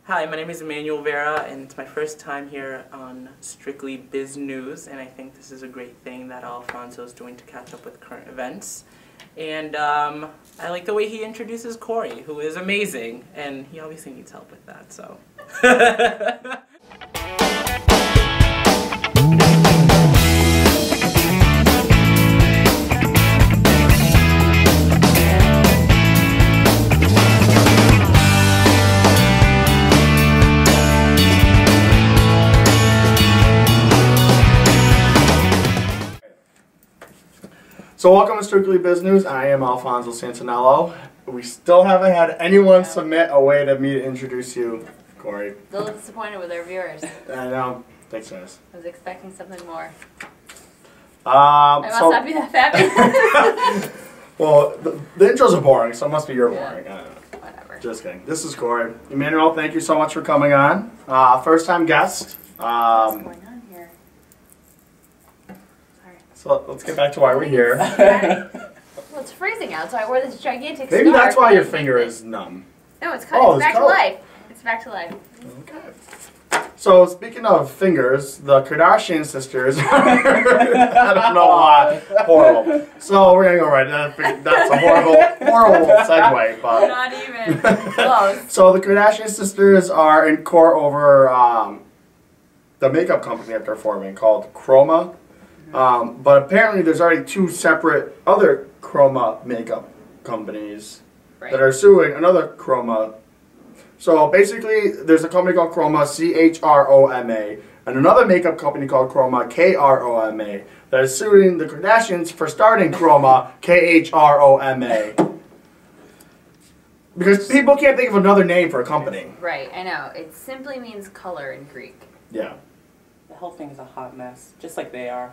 Hi, my name is Emmanuel Vera, and it's my first time here on Strictly Biz News, and I think this is a great thing that Alfonso is doing to catch up with current events. And I like the way he introduces Corey, who is amazing, and he obviously needs help with that, so. So welcome to Strictly Biz News. I am Alfonso Santinello. We still haven't had anyone submit a way to me to introduce you, Corey. A little disappointed with our viewers. I know. Thanks, guys. I was expecting something more. I must not be that fabulous. Well, the intros are boring, so it must be your boring. Yeah. Whatever. Just kidding. This is Corey. Emmanuel, thank you so much for coming on. First time guest. What's going on here? Sorry. So let's get back to why we're here. Well, it's freezing out, so I wore this gigantic Maybe scarf. that's why your finger is numb. No, it's Oh, back it's to life. It's back to life. Okay. So speaking of fingers, the Kardashian sisters. I don't know why. Horrible. So we're gonna go right. That's a horrible segue. But Not even close. So the Kardashian sisters are in court over the makeup company that they're forming called Chroma. But apparently there's already two separate other Chroma makeup companies that are suing another Chroma. So basically there's a company called Chroma, Chroma, and another makeup company called Chroma, Chroma, that is suing the Kardashians for starting Chroma, Chroma. Because people can't think of another name for a company. Right, I know. It simply means color in Greek. Yeah. The whole thing is a hot mess, just like they are.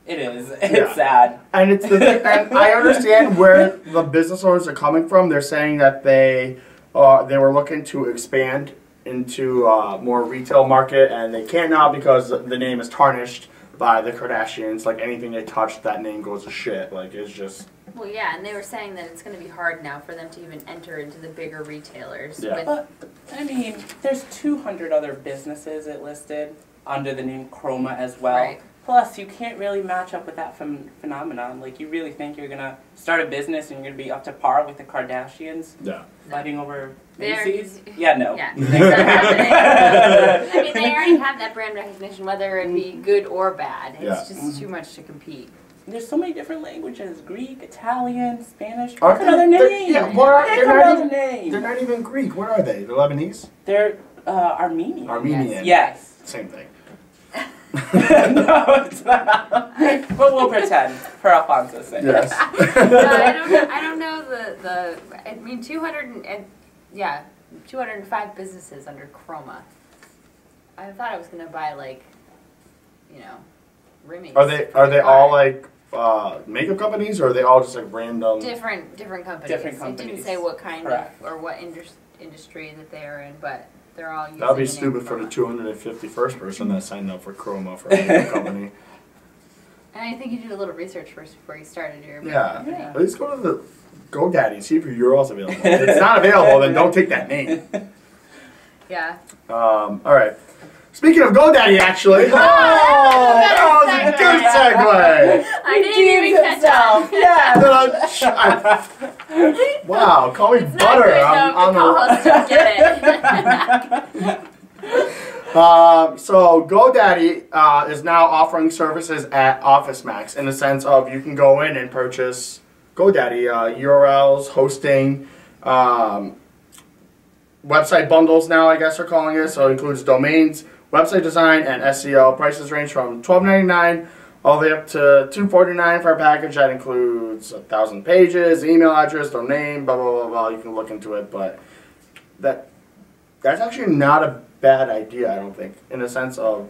It is. It's sad. And it's the thing, and I understand where the business owners are coming from. They're saying that they were looking to expand into more retail market, and they can't now because the name is tarnished by the Kardashians. Like anything they touch, that name goes to shit. Like it's just. Well, yeah, and they were saying that it's going to be hard now for them to even enter into the bigger retailers. Yeah. But, I mean, there's 200 other businesses it listed under the name Chroma as well. Right. Plus, you can't really match up with that phenomenon. Like, you really think you're going to start a business and you're going to be up to par with the Kardashians? Yeah. Fighting over They're- Macy's? Yeah, no. Yeah, that's not happening. I mean, they already have that brand recognition, whether it be good or bad. It's just too much to compete. There's so many different languages. Greek, Italian, Spanish. Pick another name. Yeah, what are, Pick another name. They're not even Greek. What are they? They're Lebanese? They're Armenian. Armenian. Yes. Same thing. No, it's not. But we'll pretend, for Alfonso's sake. Yes. No, I don't know the. I mean, 205 businesses under Chroma. I thought I was gonna buy Rimming. Are they all like makeup companies, or are they all just like random? different companies? Different It companies. didn't say what kind Correct. of or what industry that they are in, but they're all using. That'd be the name stupid for the Chroma. 251st person that signed up for Chroma for a makeup company. And I think you did a little research first before you started your Yeah. company. At least go to the GoDaddy and see if your URL's available. If it's not available, then don't take that name. Yeah. All right. Speaking of GoDaddy, actually. Oh, that was a good segue. I didn't even catch up. Yeah. Wow, call me It's not butter. good, I'm no, the co-host don't get it. So GoDaddy is now offering services at OfficeMax in the sense of you can go in and purchase GoDaddy URLs, hosting, website bundles now I guess they're calling it. So it includes domains, website design, and SEO. Prices range from $12.99 all the way up to $2.49 for a package that includes 1,000 pages, email address, domain, blah blah blah blah. You can look into it, but that's actually not a bad idea, I don't think, in the sense of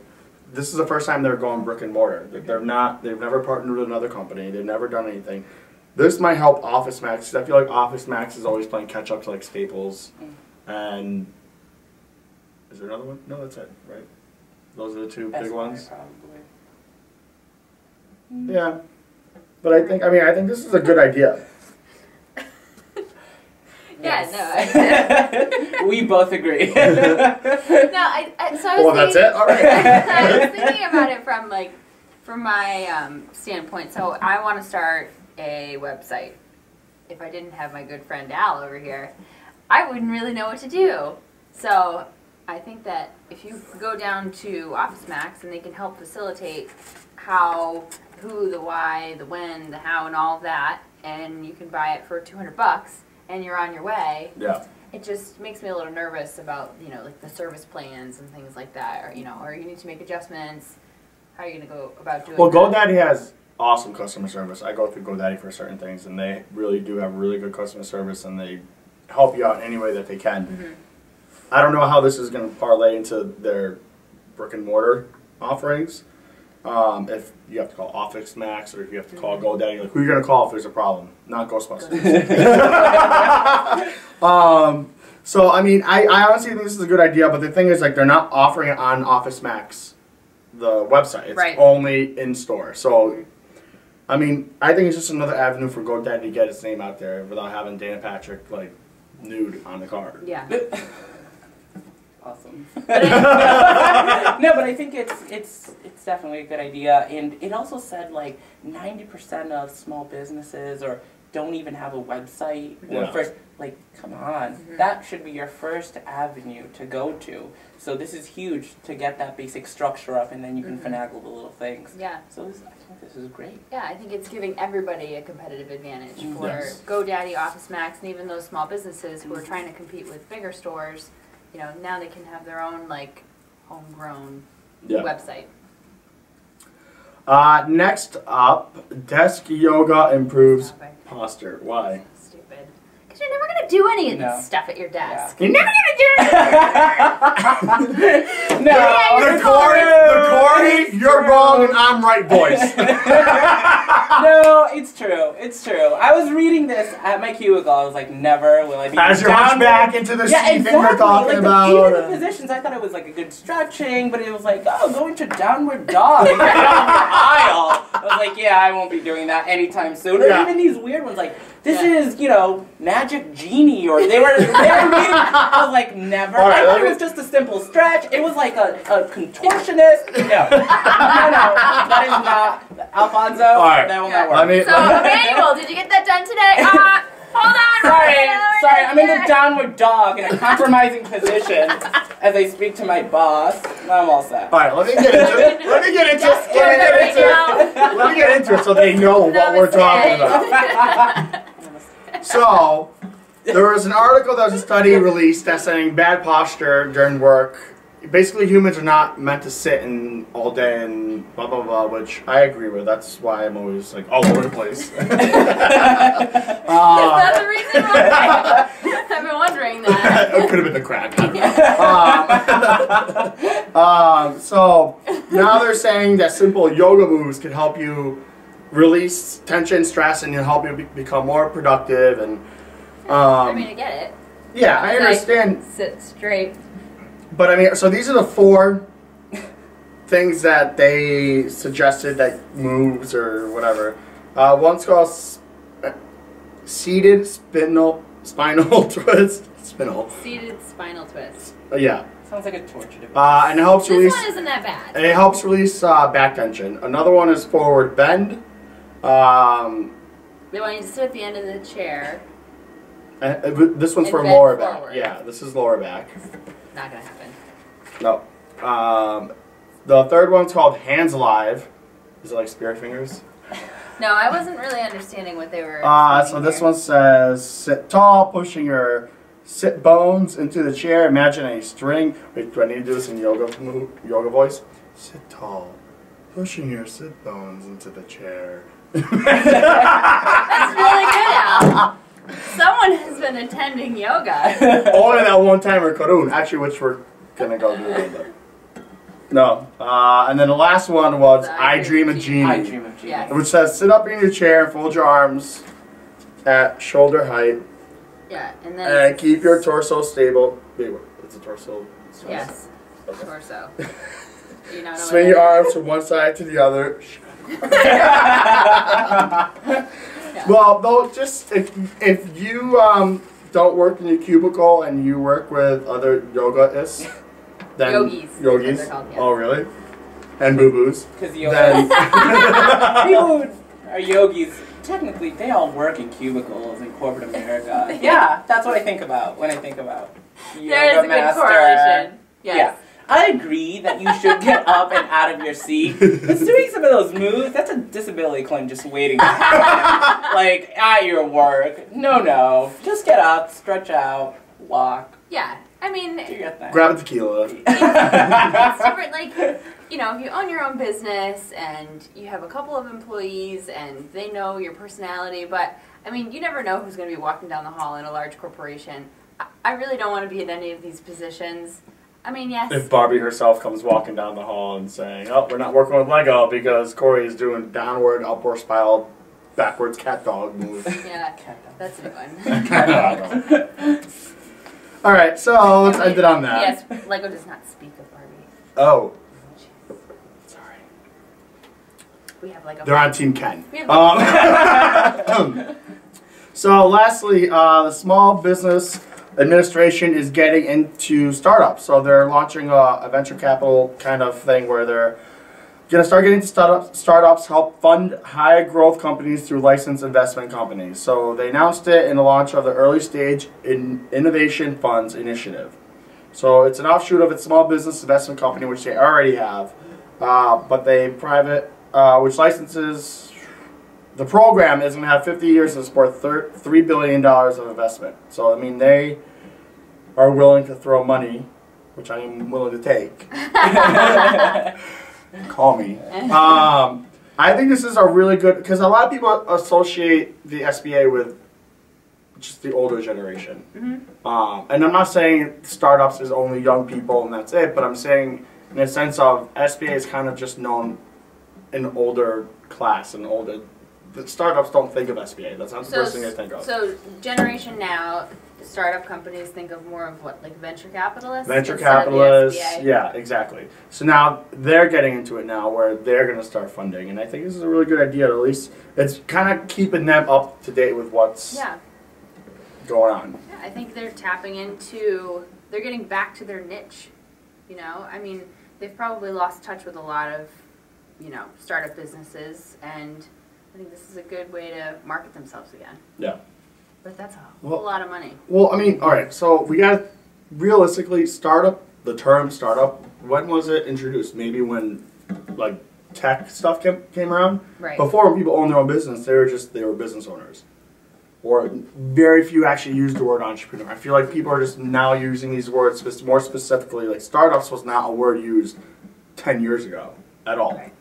this is the first time they're going brick and mortar. They've never partnered with another company. They've never done anything. This might help OfficeMax because I feel like OfficeMax is always playing catch up to like Staples. And is there another one? No, that's it, right? Those are the two big ones. Probably. Yeah, but I think this is a good idea. Yeah, no. We both agree. No, so I was Well, that's it. All right. I was thinking about it from my standpoint. So I want to start a website. If I didn't have my good friend Al over here, I wouldn't really know what to do. So I think that if you go down to Office Max and they can help facilitate how, who, the why, the when, the how, and all of that, and you can buy it for $200 and you're on your way. Yeah. It just makes me a little nervous about, like the service plans and things like that, or you need to make adjustments. How are you going to go about doing Well, that? GoDaddy has awesome customer service. I go through GoDaddy for certain things, and they really do have really good customer service, and they help you out any way that they can. Mm-hmm. I don't know how this is going to parlay into their brick and mortar offerings. If you have to call Office Max or if you have to call GoDaddy, like, who are you going to call if there's a problem? Not Ghostbusters. So, I mean, I honestly think this is a good idea, but the thing is, like, they're not offering it on Office Max, the website. It's Right. only in store. So, I mean, I think it's just another avenue for GoDaddy to get its name out there without having Dana Patrick, like, nude on the card. Yeah. Awesome. No, but I think it's definitely a good idea, and it also said like 90% of small businesses or don't even have a website. Yeah. First, like, come on, that should be your first avenue to go to. So this is huge to get that basic structure up, and then you can finagle the little things. Yeah. So I think this is great. Yeah, I think it's giving everybody a competitive advantage for Yes. GoDaddy, Office Max, and even those small businesses who are trying to compete with bigger stores. Now they can have their own, like, homegrown website. Next up, desk yoga improves Topic. posture. Why? Stupid. Because you're never going to do any of No. this stuff at your desk. Yeah. You're never going to do it! No. The Corey, you're wrong and I'm right voice. No, it's true. It's true. I was reading this at my cubicle. I was like, never will I be As you hunch back into the Yeah, seat exactly. thing we're talking like about. Even the positions, I thought it was like a good stretching, but it was like, oh, go into downward dog and get down your aisle. I was like, yeah, I won't be doing that anytime soon. Or Yeah. even these weird ones, like, this is, Magic Genie, or they were meeting. I was like, never. All right, I thought it was just a simple stretch. It was like a contortionist. No, that is not. Alfonso, All right. that will not work. Let me, So, Emmanuel, did you get that done today? Hold on. Sorry, I'm in a downward dog in a compromising position as I speak to my boss. I'm all set. all right, let me get into it. Let me get into it so they know what we're talking about. So, there was an article that was a study released that's saying bad posture during work. Basically, humans are not meant to sit in all day and blah blah blah, which I agree with. That's why I'm always like all over the place. Is that the reason why? I've been wondering that. It could have been the crack. So now they're saying that simple yoga moves can help you release tension, stress, and help you become more productive. And I mean, I get it. yeah, I understand. Sit straight. But I mean, so these are the 4 things that they suggested, that moves or whatever. One's called seated spinal twist. Seated spinal twist. Yeah. Sounds like a torture device. And it helps This release. one isn't that bad. And it helps release back tension. Another one is forward bend. They want you to sit at the end of the chair. This one's And for bend lower back. forward. Yeah, this is lower back. Not gonna happen. No. The third one's called hands alive. Is it like spirit fingers? No, I wasn't really understanding what they were. So explaining this here. one says sit tall, pushing your sit bones into the chair. Imagine a string. Wait, do I need to do this in yoga voice? Sit tall, pushing your sit bones into the chair. That's really good, Al. Someone has been attending yoga. Only that one time or Karun, actually, which we're gonna go do a little bit. No. And then the last one was I Dream of Genie. I dream of genie. Yeah. Which says sit up in your chair and fold your arms at shoulder height Yeah, and then. and keep your torso stable. Wait, what? It's a torso. Yes. Okay. Torso. Do you not know Swing what your that arms from one side to the other. Well, though, just if you don't work in your cubicle and you work with other yoga-ists, then Yogis. Yogis. They're called, yes. Oh, really? And boo-boos. Because Then people who are yogis, technically, they all work in cubicles in corporate America. Yeah, that's what I think about when I think about yoga There is a good master. correlation. Yes. Yeah. I agree that you should get up and out of your seat. But doing some of those moves, that's a disability claim just waiting to happen. Like, at your work. No. Just get up, stretch out, walk, Yeah. I mean, do your thing. grab a tequila. it's different, like, you know, if you own your own business and you have a couple of employees and they know your personality, but, I mean, you never know who's going to be walking down the hall in a large corporation. I really don't want to be in any of these positions. I mean, yes. If Barbie herself comes walking down the hall and saying, "Oh, we're not working with Lego because Corey is doing downward, upward spiral, backwards cat dog move." Yeah, that's a good one. All right, so let's end it on that. Yes, Lego does not speak of Barbie. Oh, sorry. We have Lego. They're on Team Ken. We have So lastly, the Small Business Administration is getting into startups. So they're launching a venture capital kind of thing where they're going to start getting startups, help fund high growth companies through licensed investment companies. So they announced it in the launch of the Early Stage Innovation Funds Initiative. So it's an offshoot of its Small Business Investment Company, which they already have, but they which licenses. The program is going to have 50 years to support $3 billion of investment. So, I mean, they are willing to throw money, which I am willing to take. Call me. I think this is a really good, because a lot of people associate the SBA with just the older generation. Mm-hmm. And I'm not saying startups is only young people and that's it, but I'm saying in the sense of SBA is kind of just known in older class and older. The startups don't think of SBA. That's not the first thing they think of. So generation now, startup companies think of more of what, like venture capitalists? Venture instead of the capitalists, SBA? yeah, exactly. So now they're getting into it now where they're going to start funding. And I think this is a really good idea. At least it's kind of keeping them up to date with what's going on. Yeah, I think they're tapping into, they're getting back to their niche. You know, I mean, they've probably lost touch with a lot of, you know, startup businesses, and I think this is a good way to market themselves again. Yeah. But that's a whole lot of money. Well, I mean, all right, so we got realistically the term startup, when was it introduced? Maybe when, like, tech stuff came around? Right. Before, when people owned their own business, they were business owners. Or very few actually used the word entrepreneur. I feel like people are just now using these words more specifically. Like, startups was not a word used 10 years ago at all. Right.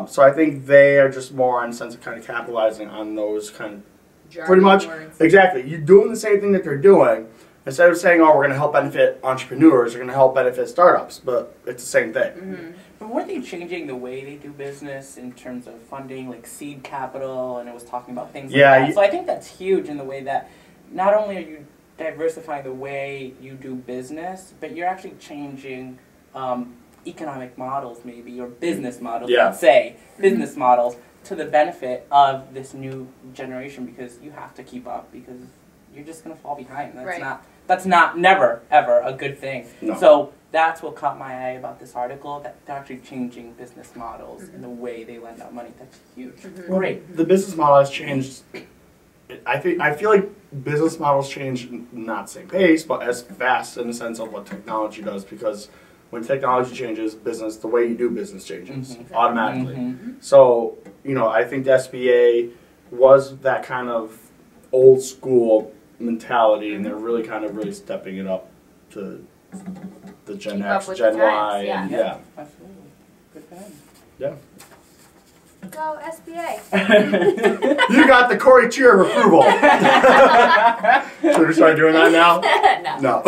So I think they are just more in the sense of kind of capitalizing on those kind of pretty much Words. exactly. You're doing the same thing that they're doing instead of saying, "Oh, we're going to help benefit entrepreneurs. We're going to help benefit startups," but it's the same thing. Mm-hmm. But weren't they changing the way they do business in terms of funding, like seed capital, and it was talking about things like that? So I think that's huge in the way that not only are you diversifying the way you do business, but you're actually changing economic models maybe, or business models, let's say, business models to the benefit of this new generation, because you have to keep up, because you're just going to fall behind. That's never, ever a good thing. No. So that's what caught my eye about this article, that they're actually changing business models and the way they lend out money. That's huge. Well, Great. the business model has changed. I feel like business models change not the same pace, but as fast in the sense of what technology does, because when technology changes, the way you do business changes automatically. So, you know, I think the SBA was that kind of old school mentality, and they're really stepping it up to the Gen Keep X, up with Gen the Y, times, and Yeah, absolutely. Good for them. yeah. Go SBA. You got the Corey cheer of approval. Should we start doing that now? No.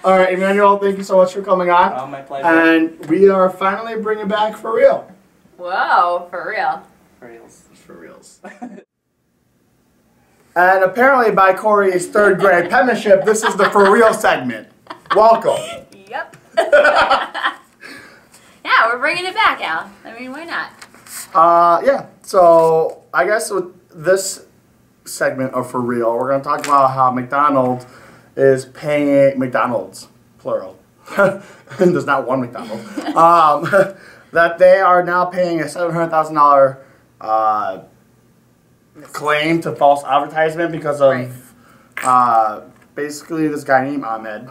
All right, Emmanuel, thank you so much for coming on. Oh, my pleasure. And we are finally bringing back For Real. Whoa, for real. For reals. For Reals. And apparently by Corey's third grade penmanship, this is the For Real segment. Welcome. Yep. Yeah, we're bringing it back, Al. I mean, why not? Yeah, so I guess with this segment of For Real, we're going to talk about how McDonald's is paying McDonald's, plural. There's not one McDonald's. That they are now paying a $700,000 claim to false advertisement because of basically this guy named Ahmed,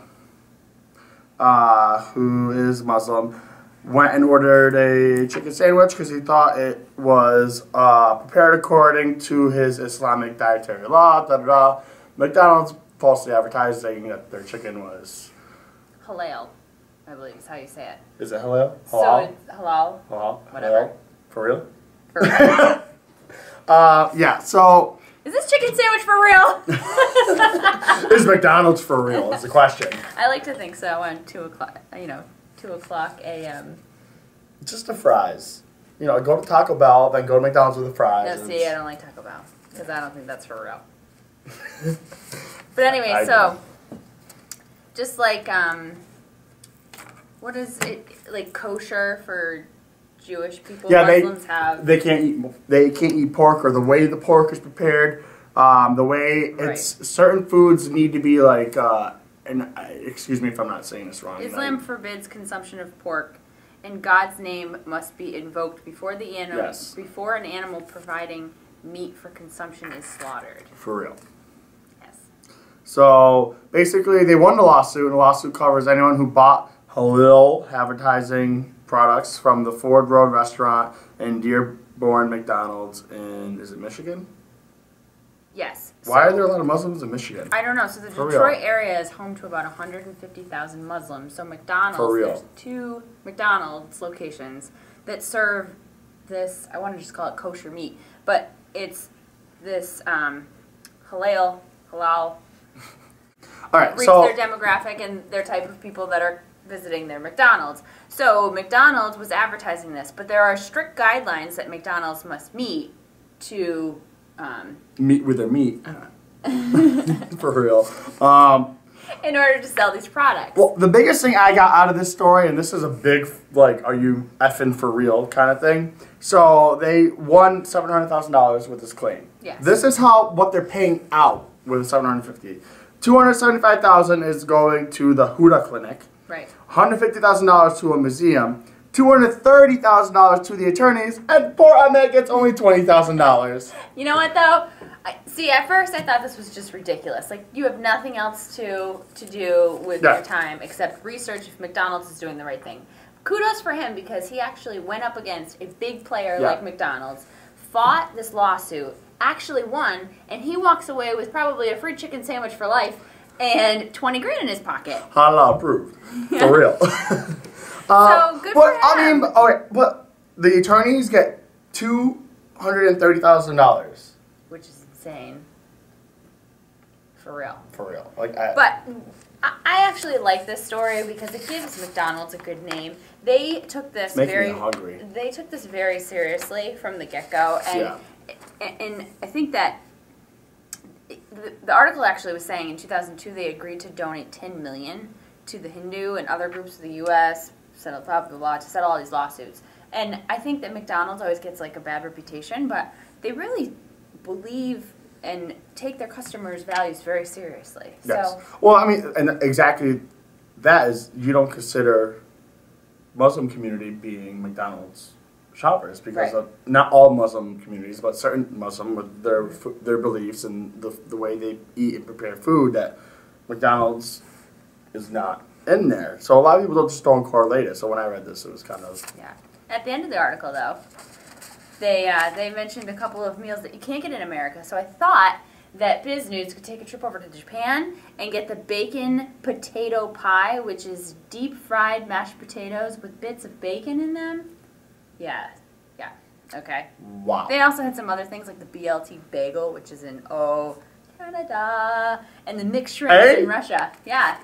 who is Muslim, went and ordered a chicken sandwich because he thought it was prepared according to his Islamic dietary law. McDonald's falsely advertised saying that their chicken was halal, I believe is how you say it. Is it halal? So it's halal. Halal. Whatever. Halal. For real? For real. Yeah. So Is this chicken sandwich for real? is McDonald's for real? Is the question. I like to think so. On 2:00 a.m. Just the fries. You know, go to Taco Bell, then go to McDonald's with the fries. No, see, I don't like Taco Bell because I don't think that's for real. But anyway, I so just like what is it like kosher for Jewish people? Yeah, Muslims have. they can't eat pork, or the way the pork is prepared, the way it's certain foods need to be like. And excuse me if I'm not saying this wrong. Islam forbids consumption of pork, and God's name must be invoked before the animal before an animal providing meat for consumption is slaughtered. For real. Yes. So basically, they won the lawsuit, and the lawsuit covers anyone who bought halal advertising products from the Ford Road restaurant in Dearborn McDonald's in, is it Michigan? Yes. Why are there a lot of Muslims in Michigan? I don't know. So the Detroit area is home to about 150,000 Muslims. So McDonald's, there's 2 McDonald's locations that serve this, I want to just call it kosher meat, but it's this halal, All right, reach so their demographic and their type of people that are visiting their McDonald's. So McDonald's was advertising this, but there are strict guidelines that McDonald's must meet to meat with their meat. For real. in order to sell these products. Well, the biggest thing I got out of this story, and this is a big, like, are you effing for real kind of thing. So they won $700,000 with this claim. Yes. This is what they're paying out with $750,000. $275,000 is going to the Huda Clinic. Right. $150,000 to a museum. $230,000 to the attorneys, and poor Ahmed gets only $20,000. You know what though? See, at first I thought this was just ridiculous. Like, you have nothing else to do with your time except research if McDonald's is doing the right thing. Kudos for him because he actually went up against a big player like McDonald's, fought this lawsuit, actually won, and he walks away with probably a free chicken sandwich for life and 20 grand in his pocket. Halal approved. For real. So good for him. I mean, but the attorneys get $230,000. Which is insane. For real. For real. But I actually like this story because it gives McDonald's a good name. They took this Making me hungry. They took this very seriously from the get-go, and I think that the article actually was saying in 2002 they agreed to donate $10 million to the Hindu and other groups of the U.S. Blah, blah, blah, to settle all these lawsuits. And I think that McDonald's always gets like a bad reputation, but they really believe and take their customers' values very seriously. Yes. So, well, I mean, and exactly that is, you don't consider Muslim community being McDonald's shoppers because of not all Muslim communities, but certain Muslim with their beliefs and the way they eat and prepare food, that McDonald's is not in there. So a lot of people just don't correlate it. So when I read this, it was kind of... Yeah. At the end of the article, though, they mentioned a couple of meals that you can't get in America. So I thought that Biz News could take a trip over to Japan and get the bacon potato pie, which is deep-fried mashed potatoes with bits of bacon in them. Yeah. Yeah. Okay. Wow. They also had some other things like the BLT bagel, which is in, Canada, and the mixed shrimp in Russia. Yeah.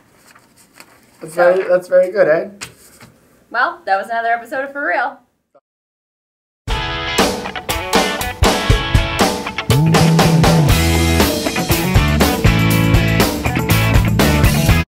That's very good, eh? Well, that was another episode of For Real.